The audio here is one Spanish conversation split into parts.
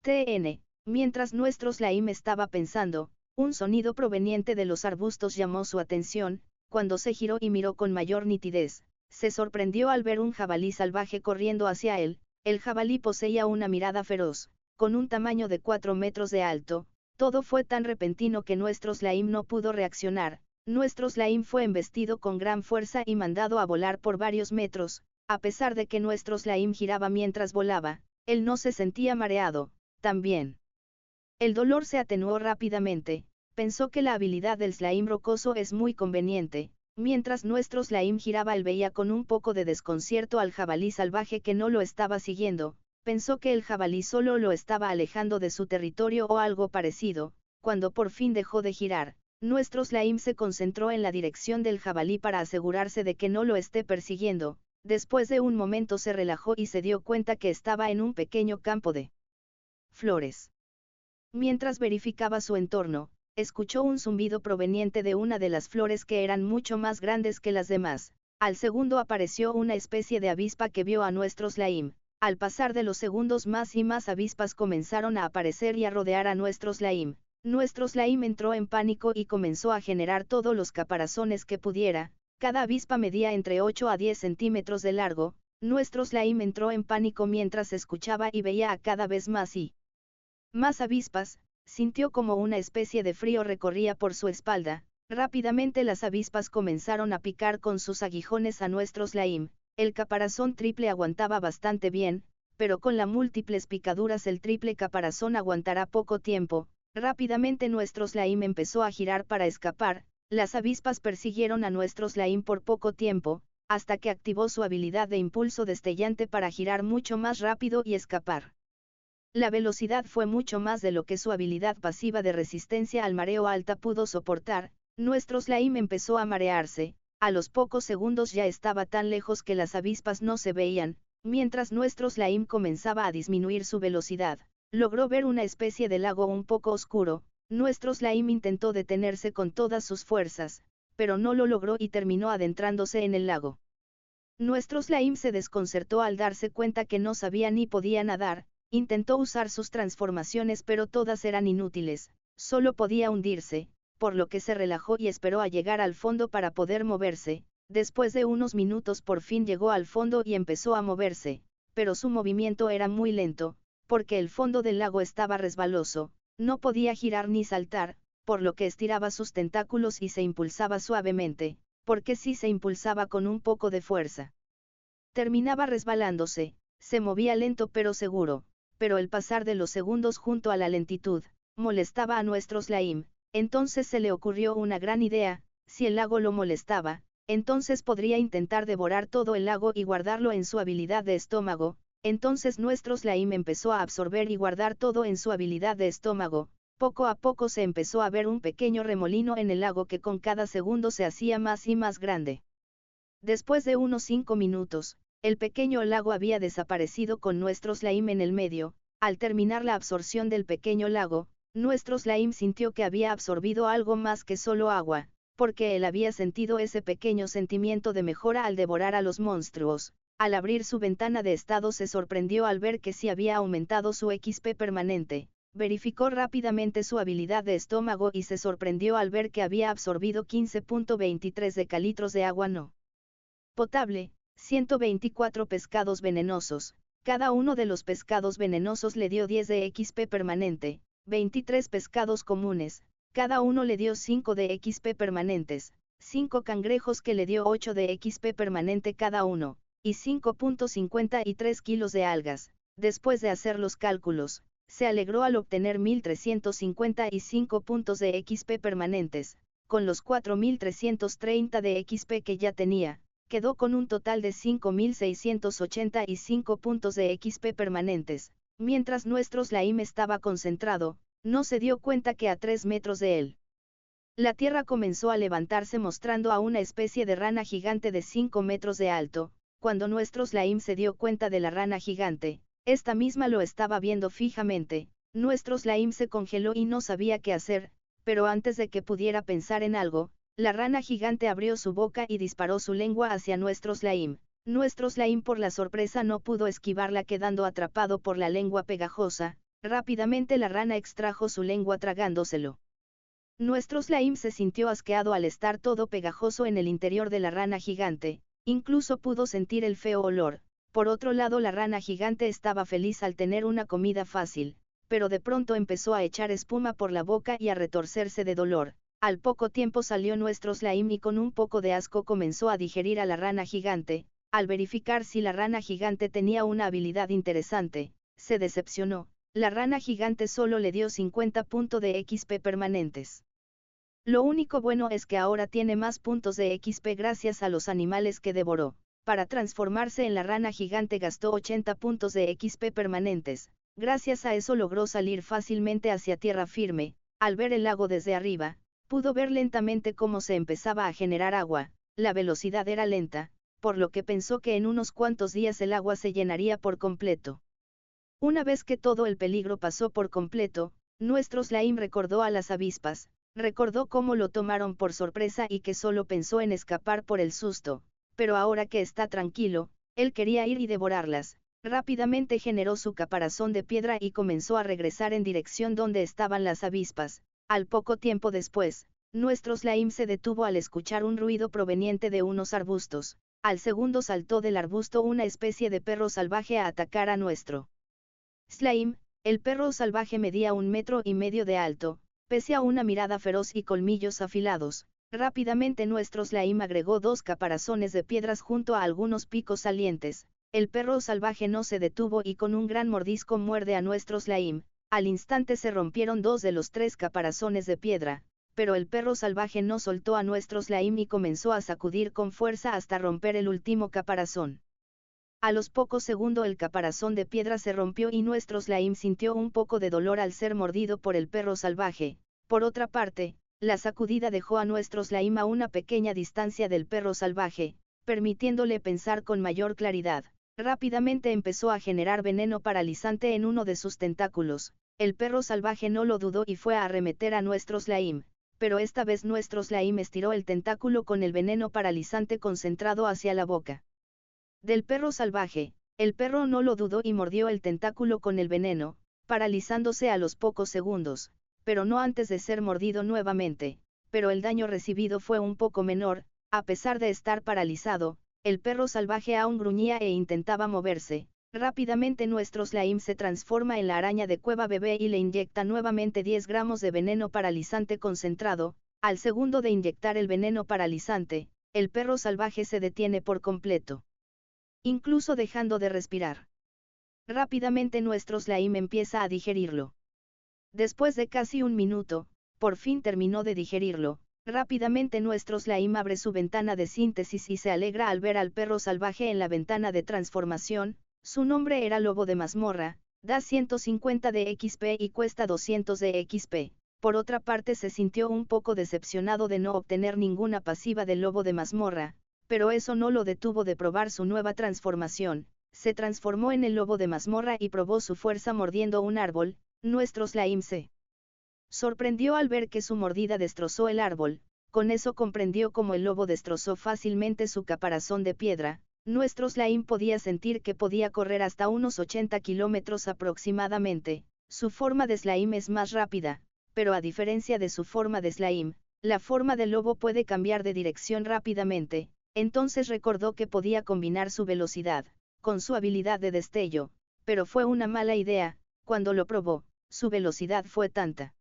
TN. Mientras nuestro slime estaba pensando, un sonido proveniente de los arbustos llamó su atención. Cuando se giró y miró con mayor nitidez, se sorprendió al ver un jabalí salvaje corriendo hacia él. El jabalí poseía una mirada feroz, con un tamaño de 4 metros de alto. Todo fue tan repentino que nuestro slime no pudo reaccionar. Nuestro slime fue embestido con gran fuerza y mandado a volar por varios metros. A pesar de que nuestro slime giraba mientras volaba, él no se sentía mareado. También el dolor se atenuó rápidamente. Pensó que la habilidad del slime rocoso es muy conveniente. Mientras nuestro slime giraba, él veía con un poco de desconcierto al jabalí salvaje que no lo estaba siguiendo. Pensó que el jabalí solo lo estaba alejando de su territorio o algo parecido. Cuando por fin dejó de girar, nuestro slime se concentró en la dirección del jabalí para asegurarse de que no lo esté persiguiendo. Después de un momento se relajó y se dio cuenta que estaba en un pequeño campo de flores. Mientras verificaba su entorno, escuchó un zumbido proveniente de una de las flores que eran mucho más grandes que las demás. Al segundo apareció una especie de avispa que vio a nuestro slime. Al pasar de los segundos, más y más avispas comenzaron a aparecer y a rodear a nuestro slime. Nuestro slime entró en pánico y comenzó a generar todos los caparazones que pudiera. Cada avispa medía entre 8 a 10 centímetros de largo. Nuestro slime entró en pánico mientras escuchaba y veía a cada vez más y más avispas. Sintió como una especie de frío recorría por su espalda. Rápidamente las avispas comenzaron a picar con sus aguijones a nuestro slime. El caparazón triple aguantaba bastante bien, pero con las múltiples picaduras el triple caparazón aguantará poco tiempo. Rápidamente nuestro slime empezó a girar para escapar. Las avispas persiguieron a nuestro slime por poco tiempo, hasta que activó su habilidad de impulso destellante para girar mucho más rápido y escapar. La velocidad fue mucho más de lo que su habilidad pasiva de resistencia al mareo alta pudo soportar. Nuestro slime empezó a marearse. A los pocos segundos ya estaba tan lejos que las avispas no se veían. Mientras nuestro slime comenzaba a disminuir su velocidad, logró ver una especie de lago un poco oscuro. Nuestro slime intentó detenerse con todas sus fuerzas, pero no lo logró y terminó adentrándose en el lago. Nuestro slime se desconcertó al darse cuenta que no sabía ni podía nadar. Intentó usar sus transformaciones pero todas eran inútiles, solo podía hundirse, por lo que se relajó y esperó a llegar al fondo para poder moverse. Después de unos minutos por fin llegó al fondo y empezó a moverse, pero su movimiento era muy lento, porque el fondo del lago estaba resbaloso, no podía girar ni saltar, por lo que estiraba sus tentáculos y se impulsaba suavemente, porque si se impulsaba con un poco de fuerza, terminaba resbalándose. Se movía lento pero seguro. Pero el pasar de los segundos junto a la lentitud, molestaba a nuestro slime. Entonces se le ocurrió una gran idea. Si el lago lo molestaba, entonces podría intentar devorar todo el lago y guardarlo en su habilidad de estómago. Entonces nuestro slime empezó a absorber y guardar todo en su habilidad de estómago. Poco a poco se empezó a ver un pequeño remolino en el lago que con cada segundo se hacía más y más grande. Después de unos 5 minutos, el pequeño lago había desaparecido con nuestro slime en el medio. Al terminar la absorción del pequeño lago, nuestro slime sintió que había absorbido algo más que solo agua, porque él había sentido ese pequeño sentimiento de mejora al devorar a los monstruos. Al abrir su ventana de estado se sorprendió al ver que sí había aumentado su XP permanente. Verificó rápidamente su habilidad de estómago y se sorprendió al ver que había absorbido 15.23 decalitros de agua no potable. 124 pescados venenosos. Cada uno de los pescados venenosos le dio 10 de XP permanente. 23 pescados comunes. Cada uno le dio 5 de XP permanentes. 5 cangrejos que le dio 8 de XP permanente cada uno. Y 5.53 kilos de algas. Después de hacer los cálculos, se alegró al obtener 1.355 puntos de XP permanentes. Con los 4.330 de XP que ya tenía, quedó con un total de 5.685 puntos de XP permanentes. Mientras nuestro slime estaba concentrado, no se dio cuenta que a 3 metros de él, la tierra comenzó a levantarse mostrando a una especie de rana gigante de 5 metros de alto. Cuando nuestro slime se dio cuenta de la rana gigante, esta misma lo estaba viendo fijamente. Nuestro slime se congeló y no sabía qué hacer, pero antes de que pudiera pensar en algo, la rana gigante abrió su boca y disparó su lengua hacia nuestro slime. Nuestro slime por la sorpresa no pudo esquivarla quedando atrapado por la lengua pegajosa. Rápidamente la rana extrajo su lengua tragándoselo. Nuestro slime se sintió asqueado al estar todo pegajoso en el interior de la rana gigante, incluso pudo sentir el feo olor. Por otro lado, la rana gigante estaba feliz al tener una comida fácil, pero de pronto empezó a echar espuma por la boca y a retorcerse de dolor. Al poco tiempo salió nuestro slime y con un poco de asco comenzó a digerir a la rana gigante. Al verificar si la rana gigante tenía una habilidad interesante, se decepcionó. La rana gigante solo le dio 50 puntos de XP permanentes. Lo único bueno es que ahora tiene más puntos de XP gracias a los animales que devoró. Para transformarse en la rana gigante gastó 80 puntos de XP permanentes. Gracias a eso logró salir fácilmente hacia tierra firme. Al ver el lago desde arriba, pudo ver lentamente cómo se empezaba a generar agua. La velocidad era lenta, por lo que pensó que en unos cuantos días el agua se llenaría por completo. Una vez que todo el peligro pasó por completo, nuestro slime recordó a las avispas, recordó cómo lo tomaron por sorpresa y que solo pensó en escapar por el susto, pero ahora que está tranquilo, él quería ir y devorarlas. Rápidamente generó su caparazón de piedra y comenzó a regresar en dirección donde estaban las avispas. Al poco tiempo después, nuestro slime se detuvo al escuchar un ruido proveniente de unos arbustos. Al segundo saltó del arbusto una especie de perro salvaje a atacar a nuestro slime. El perro salvaje medía 1,5 metros de alto, pese a una mirada feroz y colmillos afilados. Rápidamente nuestro slime agregó 2 caparazones de piedras junto a algunos picos salientes. El perro salvaje no se detuvo y con un gran mordisco muerde a nuestro slime. Al instante se rompieron 2 de los 3 caparazones de piedra, pero el perro salvaje no soltó a nuestro slime y comenzó a sacudir con fuerza hasta romper el último caparazón. A los pocos segundos el caparazón de piedra se rompió y nuestro slime sintió un poco de dolor al ser mordido por el perro salvaje. Por otra parte, la sacudida dejó a nuestro slime a una pequeña distancia del perro salvaje, permitiéndole pensar con mayor claridad. Rápidamente empezó a generar veneno paralizante en uno de sus tentáculos. El perro salvaje no lo dudó y fue a arremeter a nuestro slime, pero esta vez nuestro slime estiró el tentáculo con el veneno paralizante concentrado hacia la boca del perro salvaje. El perro no lo dudó y mordió el tentáculo con el veneno, paralizándose a los pocos segundos, pero no antes de ser mordido nuevamente. Pero el daño recibido fue un poco menor. A pesar de estar paralizado, el perro salvaje aún gruñía e intentaba moverse. Rápidamente nuestro slime se transforma en la araña de cueva bebé y le inyecta nuevamente 10 gramos de veneno paralizante concentrado. Al segundo de inyectar el veneno paralizante, el perro salvaje se detiene por completo, incluso dejando de respirar. Rápidamente nuestro slime empieza a digerirlo. Después de casi un minuto, por fin terminó de digerirlo. Rápidamente nuestro slime abre su ventana de síntesis y se alegra al ver al perro salvaje en la ventana de transformación. Su nombre era Lobo de Mazmorra, da 150 de XP y cuesta 200 de XP. Por otra parte se sintió un poco decepcionado de no obtener ninguna pasiva del Lobo de Mazmorra, pero eso no lo detuvo de probar su nueva transformación. Se transformó en el Lobo de Mazmorra y probó su fuerza mordiendo un árbol. Nuestro slime se sorprendió al ver que su mordida destrozó el árbol. Con eso comprendió cómo el lobo destrozó fácilmente su caparazón de piedra. Nuestro slime podía sentir que podía correr hasta unos 80 kilómetros aproximadamente. Su forma de slime es más rápida, pero a diferencia de su forma de slime, la forma del lobo puede cambiar de dirección rápidamente. Entonces recordó que podía combinar su velocidad con su habilidad de destello, pero fue una mala idea. Cuando lo probó, su velocidad fue tanta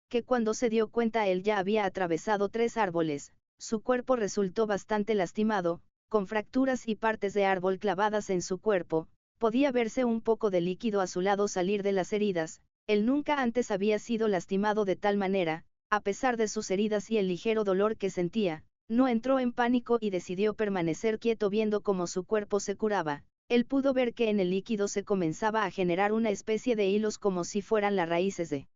que cuando se dio cuenta él ya había atravesado 3 árboles. Su cuerpo resultó bastante lastimado, con fracturas y partes de árbol clavadas en su cuerpo. Podía verse un poco de líquido a su lado salir de las heridas. Él nunca antes había sido lastimado de tal manera. A pesar de sus heridas y el ligero dolor que sentía, no entró en pánico y decidió permanecer quieto viendo cómo su cuerpo se curaba. Él pudo ver que en el líquido se comenzaba a generar una especie de hilos como si fueran las raíces de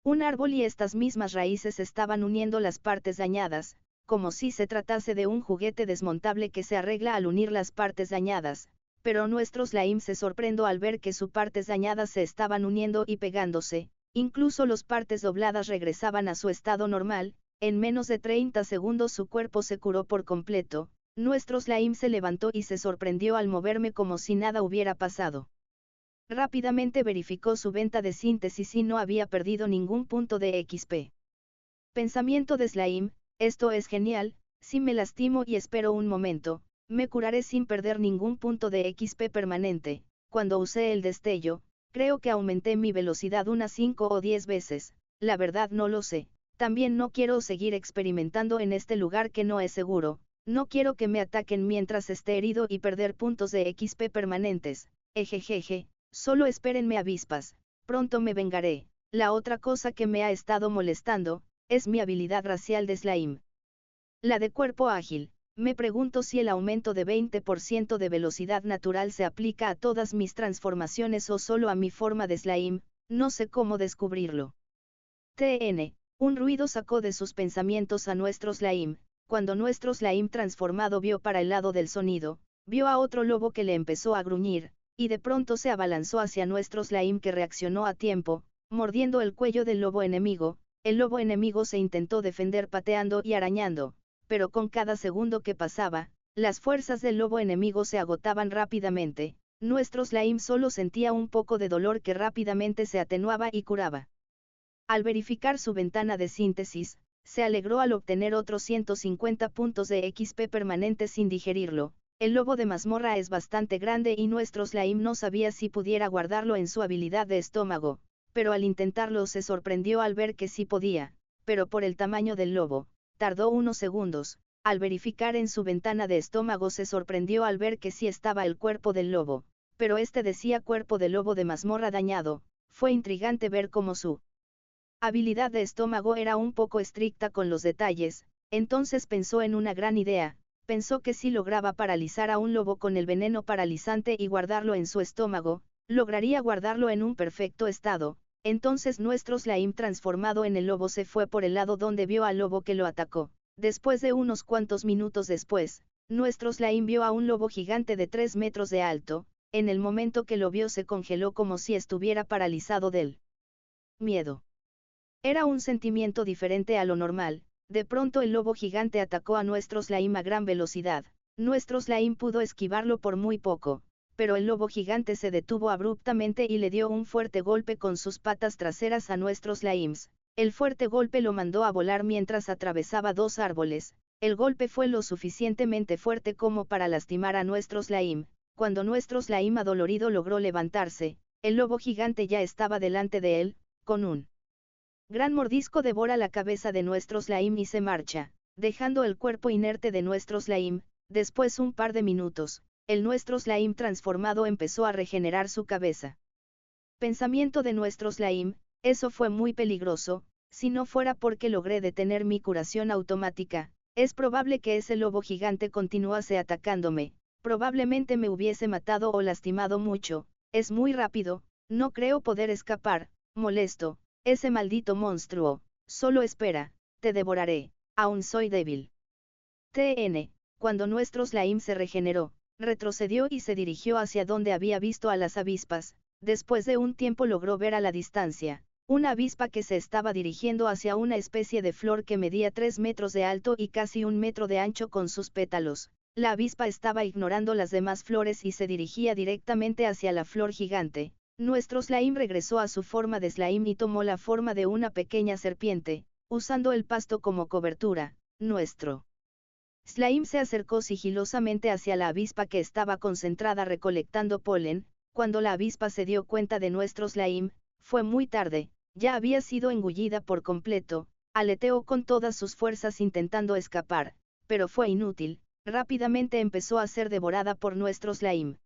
un árbol y estas mismas raíces estaban uniendo las partes dañadas, como si se tratase de un juguete desmontable que se arregla al unir las partes dañadas. Pero nuestro slime se sorprendió al ver que sus partes dañadas se estaban uniendo y pegándose. Incluso las partes dobladas regresaban a su estado normal. En menos de 30 segundos su cuerpo se curó por completo. Nuestro slime se levantó y se sorprendió al moverme como si nada hubiera pasado. Rápidamente verificó su venta de síntesis y no había perdido ningún punto de XP. Pensamiento de Slime: esto es genial, si me lastimo y espero un momento, me curaré sin perder ningún punto de XP permanente. Cuando usé el destello, creo que aumenté mi velocidad unas 5 o 10 veces, la verdad no lo sé. También no quiero seguir experimentando en este lugar que no es seguro, no quiero que me ataquen mientras esté herido y perder puntos de XP permanentes. Ejejeje, solo espérenme avispas, pronto me vengaré. La otra cosa que me ha estado molestando, es mi habilidad racial de Slime. La de cuerpo ágil. Me pregunto si el aumento de 20% de velocidad natural se aplica a todas mis transformaciones o solo a mi forma de Slime, no sé cómo descubrirlo. Un ruido sacó de sus pensamientos a nuestro Slime. Cuando nuestro Slime transformado vio para el lado del sonido, vio a otro lobo que le empezó a gruñir, y de pronto se abalanzó hacia nuestro Slime, que reaccionó a tiempo, mordiendo el cuello del lobo enemigo. El lobo enemigo se intentó defender pateando y arañando, pero con cada segundo que pasaba, las fuerzas del lobo enemigo se agotaban rápidamente. Nuestro Slime solo sentía un poco de dolor que rápidamente se atenuaba y curaba. Al verificar su ventana de síntesis, se alegró al obtener otros 150 puntos de XP permanentes sin digerirlo. El lobo de mazmorra es bastante grande y nuestro Slime no sabía si pudiera guardarlo en su habilidad de estómago, pero al intentarlo se sorprendió al ver que sí podía, pero por el tamaño del lobo, tardó unos segundos. Al verificar en su ventana de estómago se sorprendió al ver que sí estaba el cuerpo del lobo, pero este decía cuerpo de lobo de mazmorra dañado. Fue intrigante ver cómo su habilidad de estómago era un poco estricta con los detalles. Entonces pensó en una gran idea. Pensó que si lograba paralizar a un lobo con el veneno paralizante y guardarlo en su estómago, lograría guardarlo en un perfecto estado. Entonces nuestro Slime transformado en el lobo se fue por el lado donde vio al lobo que lo atacó. Después de unos cuantos minutos después, nuestro Slime vio a un lobo gigante de 3 metros de alto. En el momento que lo vio se congeló como si estuviera paralizado del miedo. Era un sentimiento diferente a lo normal. De pronto el lobo gigante atacó a nuestro Slime a gran velocidad. Nuestro Slime pudo esquivarlo por muy poco, pero el lobo gigante se detuvo abruptamente y le dio un fuerte golpe con sus patas traseras a nuestros Slimes. El fuerte golpe lo mandó a volar mientras atravesaba 2 árboles. El golpe fue lo suficientemente fuerte como para lastimar a nuestro Slime. Cuando nuestro Slime adolorido logró levantarse, el lobo gigante ya estaba delante de él, con un gran mordisco devora la cabeza de nuestro Slime y se marcha, dejando el cuerpo inerte de nuestro Slime. Después un par de minutos, el nuestro Slime transformado empezó a regenerar su cabeza. Pensamiento de nuestro Slime: eso fue muy peligroso. Si no fuera porque logré detener mi curación automática, es probable que ese lobo gigante continuase atacándome. Probablemente me hubiese matado o lastimado mucho. Es muy rápido, no creo poder escapar. Molesto. Ese maldito monstruo, solo espera, te devoraré, aún soy débil. Cuando nuestro Slime se regeneró, retrocedió y se dirigió hacia donde había visto a las avispas. Después de un tiempo logró ver a la distancia una avispa que se estaba dirigiendo hacia una especie de flor que medía 3 metros de alto y casi 1 metro de ancho con sus pétalos. La avispa estaba ignorando las demás flores y se dirigía directamente hacia la flor gigante. Nuestro Slime regresó a su forma de Slime y tomó la forma de una pequeña serpiente, usando el pasto como cobertura. Nuestro Slime se acercó sigilosamente hacia la avispa que estaba concentrada recolectando polen. Cuando la avispa se dio cuenta de nuestro Slime, fue muy tarde, ya había sido engullida por completo. Aleteó con todas sus fuerzas intentando escapar, pero fue inútil. Rápidamente empezó a ser devorada por nuestro Slime.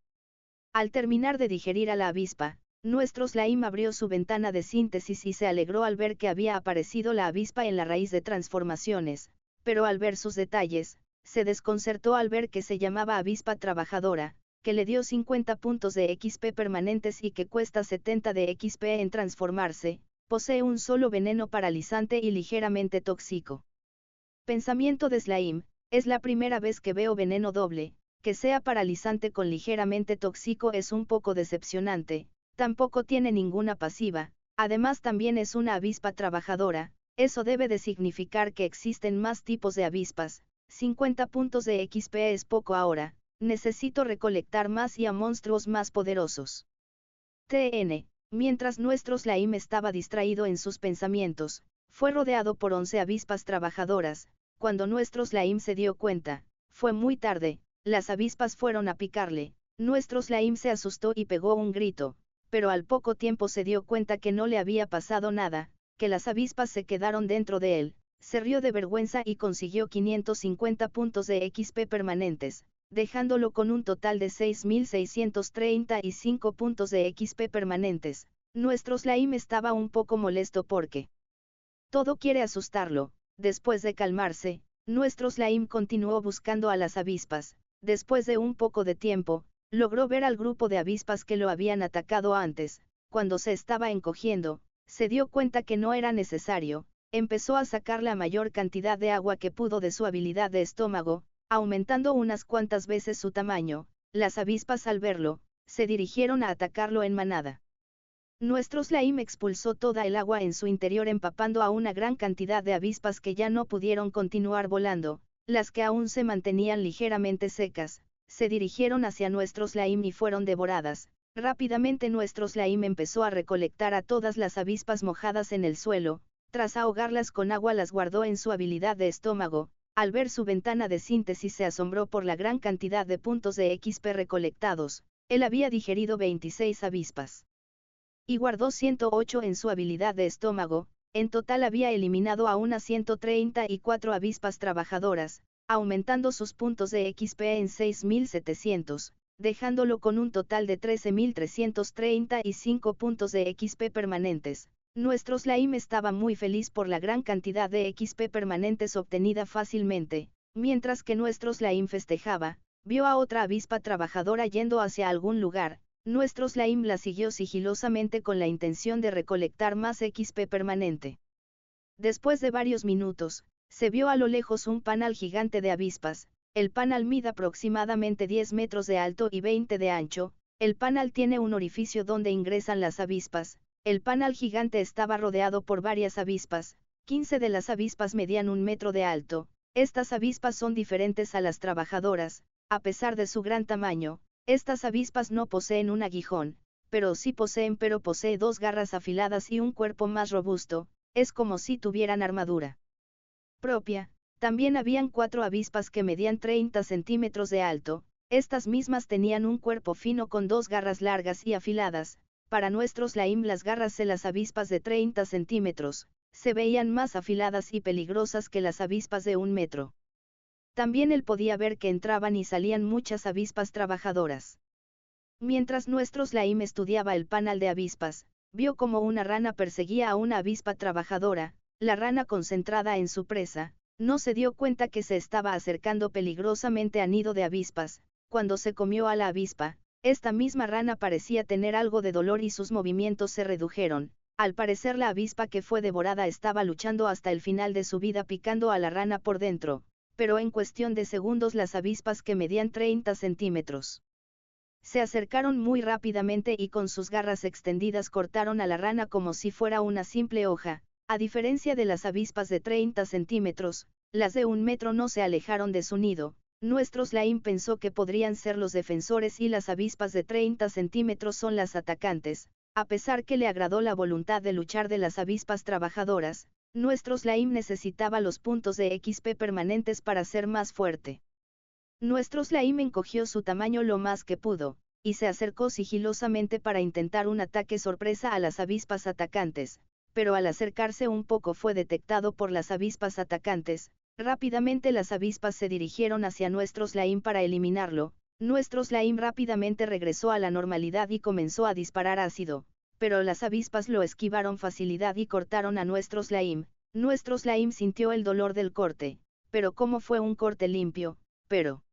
Al terminar de digerir a la avispa, nuestro Slime abrió su ventana de síntesis y se alegró al ver que había aparecido la avispa en la raíz de transformaciones, pero al ver sus detalles, se desconcertó al ver que se llamaba avispa trabajadora, que le dio 50 puntos de XP permanentes y que cuesta 70 de XP en transformarse. Posee un solo veneno paralizante y ligeramente tóxico. Pensamiento de Slime: es la primera vez que veo veneno doble. Que sea paralizante con ligeramente tóxico es un poco decepcionante. Tampoco tiene ninguna pasiva. Además también es una avispa trabajadora. Eso debe de significar que existen más tipos de avispas. 50 puntos de XP es poco ahora. Necesito recolectar más y a monstruos más poderosos. TN, mientras nuestro slime estaba distraído en sus pensamientos, fue rodeado por 11 avispas trabajadoras. Cuando nuestro slime se dio cuenta, fue muy tarde, las avispas fueron a picarle. Nuestro slime se asustó y pegó un grito, pero al poco tiempo se dio cuenta que no le había pasado nada, que las avispas se quedaron dentro de él. Se rió de vergüenza y consiguió 550 puntos de XP permanentes, dejándolo con un total de 6.635 puntos de XP permanentes. Nuestro slime estaba un poco molesto porque todo quiere asustarlo. Después de calmarse, nuestro slime continuó buscando a las avispas. Después de un poco de tiempo, logró ver al grupo de avispas que lo habían atacado antes. Cuando se estaba encogiendo, se dio cuenta que no era necesario. Empezó a sacar la mayor cantidad de agua que pudo de su habilidad de estómago, aumentando unas cuantas veces su tamaño. Las avispas al verlo, se dirigieron a atacarlo en manada. Nuestro slime expulsó toda el agua en su interior empapando a una gran cantidad de avispas que ya no pudieron continuar volando. Las que aún se mantenían ligeramente secas, se dirigieron hacia nuestro slime y fueron devoradas. Rápidamente nuestro slime empezó a recolectar a todas las avispas mojadas en el suelo. Tras ahogarlas con agua las guardó en su habilidad de estómago. Al ver su ventana de síntesis se asombró por la gran cantidad de puntos de XP recolectados. Él había digerido 26 avispas y guardó 108 en su habilidad de estómago. En total había eliminado a unas 134 avispas trabajadoras, aumentando sus puntos de XP en 6.700, dejándolo con un total de 13.335 puntos de XP permanentes. Nuestro slime estaba muy feliz por la gran cantidad de XP permanentes obtenida fácilmente. Mientras que nuestro slime festejaba, vio a otra avispa trabajadora yendo hacia algún lugar. Nuestro slime la siguió sigilosamente con la intención de recolectar más XP permanente. Después de varios minutos, se vio a lo lejos un panal gigante de avispas. El panal mide aproximadamente 10 metros de alto y 20 de ancho. El panal tiene un orificio donde ingresan las avispas. El panal gigante estaba rodeado por varias avispas. 15 de las avispas medían 1 metro de alto. Estas avispas son diferentes a las trabajadoras. A pesar de su gran tamaño, estas avispas no poseen un aguijón, pero posee 2 garras afiladas y un cuerpo más robusto. Es como si tuvieran armadura propia. También habían 4 avispas que medían 30 centímetros de alto. Estas mismas tenían un cuerpo fino con 2 garras largas y afiladas. Para nuestro slime las garras de las avispas de 30 centímetros, se veían más afiladas y peligrosas que las avispas de 1 metro. También él podía ver que entraban y salían muchas avispas trabajadoras. Mientras nuestro slime estudiaba el panal de avispas, vio como una rana perseguía a una avispa trabajadora. La rana, concentrada en su presa, no se dio cuenta que se estaba acercando peligrosamente a nido de avispas. Cuando se comió a la avispa, esta misma rana parecía tener algo de dolor y sus movimientos se redujeron. Al parecer la avispa que fue devorada estaba luchando hasta el final de su vida picando a la rana por dentro, pero en cuestión de segundos las avispas que medían 30 centímetros se acercaron muy rápidamente y con sus garras extendidas cortaron a la rana como si fuera una simple hoja. A diferencia de las avispas de 30 centímetros, las de 1 metro no se alejaron de su nido. Nuestro slime pensó que podrían ser los defensores y las avispas de 30 centímetros son las atacantes. A pesar que le agradó la voluntad de luchar de las avispas trabajadoras, nuestro slime necesitaba los puntos de XP permanentes para ser más fuerte. Nuestro slime encogió su tamaño lo más que pudo, y se acercó sigilosamente para intentar un ataque sorpresa a las avispas atacantes, pero al acercarse un poco fue detectado por las avispas atacantes. Rápidamente las avispas se dirigieron hacia nuestro slime para eliminarlo. Nuestro slime rápidamente regresó a la normalidad y comenzó a disparar ácido, pero las avispas lo esquivaron facilidad y cortaron a nuestro slime. Nuestro slime sintió el dolor del corte, pero como fue un corte limpio, pero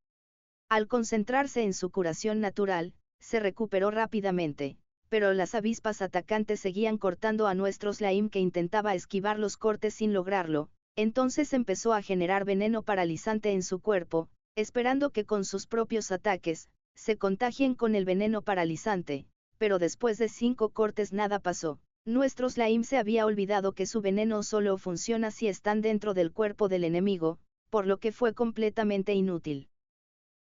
al concentrarse en su curación natural, se recuperó rápidamente, pero las avispas atacantes seguían cortando a nuestro slime que intentaba esquivar los cortes sin lograrlo. Entonces empezó a generar veneno paralizante en su cuerpo, esperando que con sus propios ataques, se contagien con el veneno paralizante, pero después de 5 cortes nada pasó. Nuestro slime se había olvidado que su veneno solo funciona si están dentro del cuerpo del enemigo, por lo que fue completamente inútil.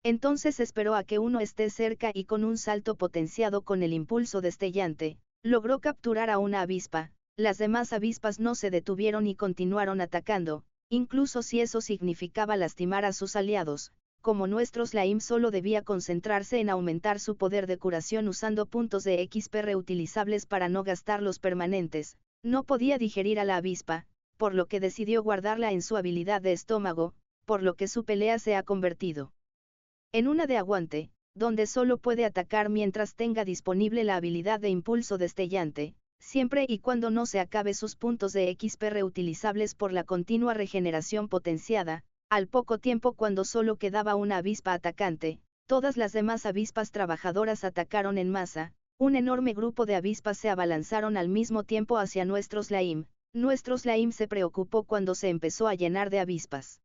Entonces esperó a que uno esté cerca y con un salto potenciado con el impulso destellante, logró capturar a una avispa. Las demás avispas no se detuvieron y continuaron atacando, incluso si eso significaba lastimar a sus aliados. Como nuestro slime solo debía concentrarse en aumentar su poder de curación usando puntos de XP reutilizables para no gastar los permanentes, no podía digerir a la avispa, por lo que decidió guardarla en su habilidad de estómago, por lo que su pelea se ha convertido en una de aguante, donde solo puede atacar mientras tenga disponible la habilidad de impulso destellante, siempre y cuando no se acabe sus puntos de XP reutilizables por la continua regeneración potenciada. Al poco tiempo, cuando solo quedaba una avispa atacante, todas las demás avispas trabajadoras atacaron en masa. Un enorme grupo de avispas se abalanzaron al mismo tiempo hacia nuestro slime. Nuestro slime se preocupó cuando se empezó a llenar de avispas,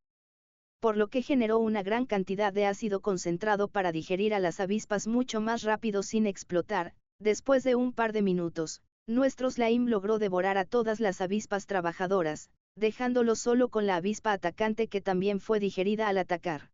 por lo que generó una gran cantidad de ácido concentrado para digerir a las avispas mucho más rápido sin explotar. Después de un par de minutos, nuestro slime logró devorar a todas las avispas trabajadoras, dejándolo solo con la avispa atacante que también fue digerida al atacar.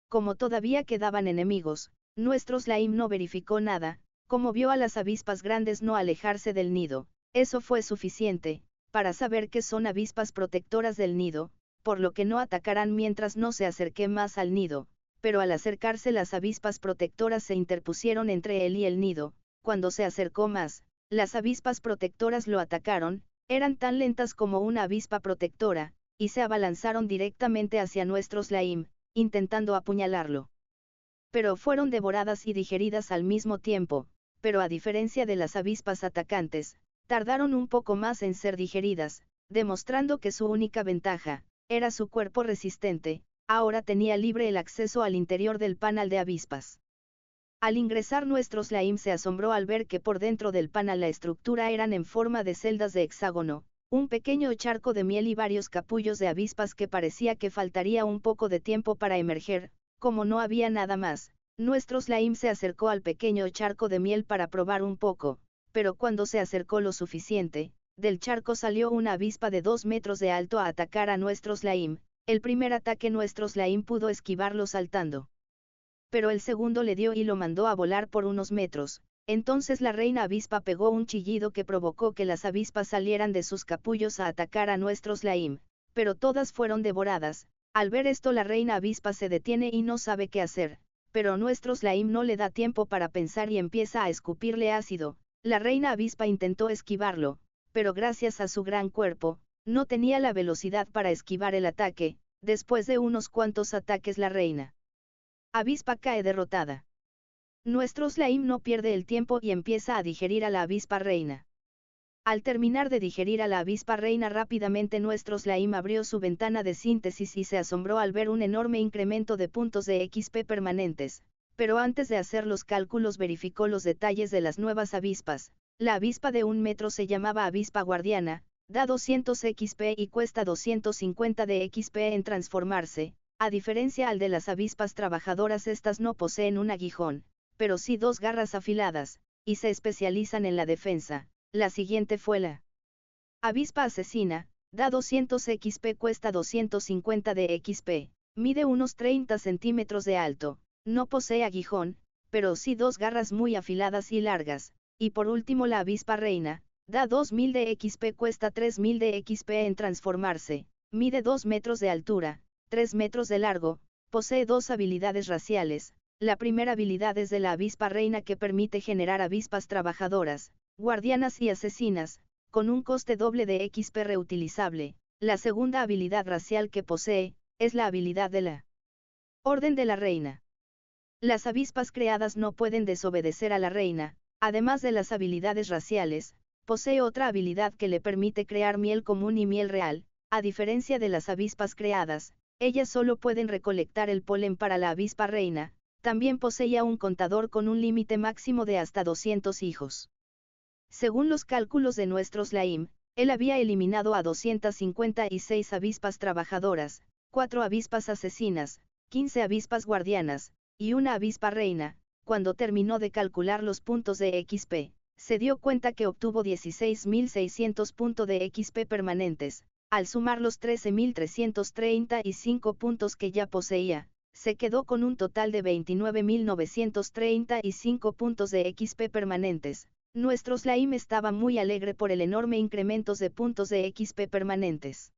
Como todavía quedaban enemigos, nuestro slime no verificó nada. Como vio a las avispas grandes no alejarse del nido, eso fue suficiente para saber que son avispas protectoras del nido, por lo que no atacarán mientras no se acerque más al nido, pero al acercarse las avispas protectoras se interpusieron entre él y el nido. Cuando se acercó más, las avispas protectoras lo atacaron, eran tan lentas como una avispa protectora, y se abalanzaron directamente hacia nuestro slime, intentando apuñalarlo. Pero fueron devoradas y digeridas al mismo tiempo, pero a diferencia de las avispas atacantes, tardaron un poco más en ser digeridas, demostrando que su única ventaja era su cuerpo resistente. Ahora tenía libre el acceso al interior del panal de avispas. Al ingresar nuestro slime se asombró al ver que por dentro del panal la estructura eran en forma de celdas de hexágono, un pequeño charco de miel y varios capullos de avispas que parecía que faltaría un poco de tiempo para emerger. Como no había nada más, nuestro slime se acercó al pequeño charco de miel para probar un poco, pero cuando se acercó lo suficiente, del charco salió una avispa de 2 metros de alto a atacar a nuestro slime. El primer ataque nuestro slime pudo esquivarlo saltando, pero el segundo le dio y lo mandó a volar por unos metros. Entonces la reina avispa pegó un chillido que provocó que las avispas salieran de sus capullos a atacar a nuestro slime, pero todas fueron devoradas. Al ver esto la reina avispa se detiene y no sabe qué hacer, pero nuestro slime no le da tiempo para pensar y empieza a escupirle ácido. La reina avispa intentó esquivarlo, pero gracias a su gran cuerpo, no tenía la velocidad para esquivar el ataque. Después de unos cuantos ataques la reina avispa cae derrotada. Nuestro slime no pierde el tiempo y empieza a digerir a la avispa reina. Al terminar de digerir a la avispa reina rápidamente nuestro slime abrió su ventana de síntesis y se asombró al ver un enorme incremento de puntos de XP permanentes, pero antes de hacer los cálculos verificó los detalles de las nuevas avispas. La avispa de 1 metro se llamaba avispa guardiana, da 200 XP y cuesta 250 de XP en transformarse. A diferencia al de las avispas trabajadoras, estas no poseen un aguijón, pero sí 2 garras afiladas, y se especializan en la defensa. La siguiente fue la avispa asesina, da 200 XP, cuesta 250 de XP, mide unos 30 centímetros de alto, no posee aguijón, pero sí 2 garras muy afiladas y largas. Y por último la avispa reina, da 2000 de XP, cuesta 3000 de XP en transformarse, mide 2 metros de altura, 3 metros de largo, posee 2 habilidades raciales. La primera habilidad es de la avispa reina que permite generar avispas trabajadoras, guardianas y asesinas, con un coste doble de XP reutilizable. La segunda habilidad racial que posee, es la habilidad de la Orden de la Reina. Las avispas creadas no pueden desobedecer a la reina. Además de las habilidades raciales, posee otra habilidad que le permite crear miel común y miel real. A diferencia de las avispas creadas, ellas solo pueden recolectar el polen para la avispa reina. También poseía un contador con un límite máximo de hasta 200 hijos. Según los cálculos de nuestro slime, él había eliminado a 256 avispas trabajadoras, 4 avispas asesinas, 15 avispas guardianas, y una avispa reina. Cuando terminó de calcular los puntos de XP, se dio cuenta que obtuvo 16.600 puntos de XP permanentes. Al sumar los 13.335 puntos que ya poseía, se quedó con un total de 29.935 puntos de XP permanentes. Nuestro slime estaba muy alegre por el enorme incremento de puntos de XP permanentes.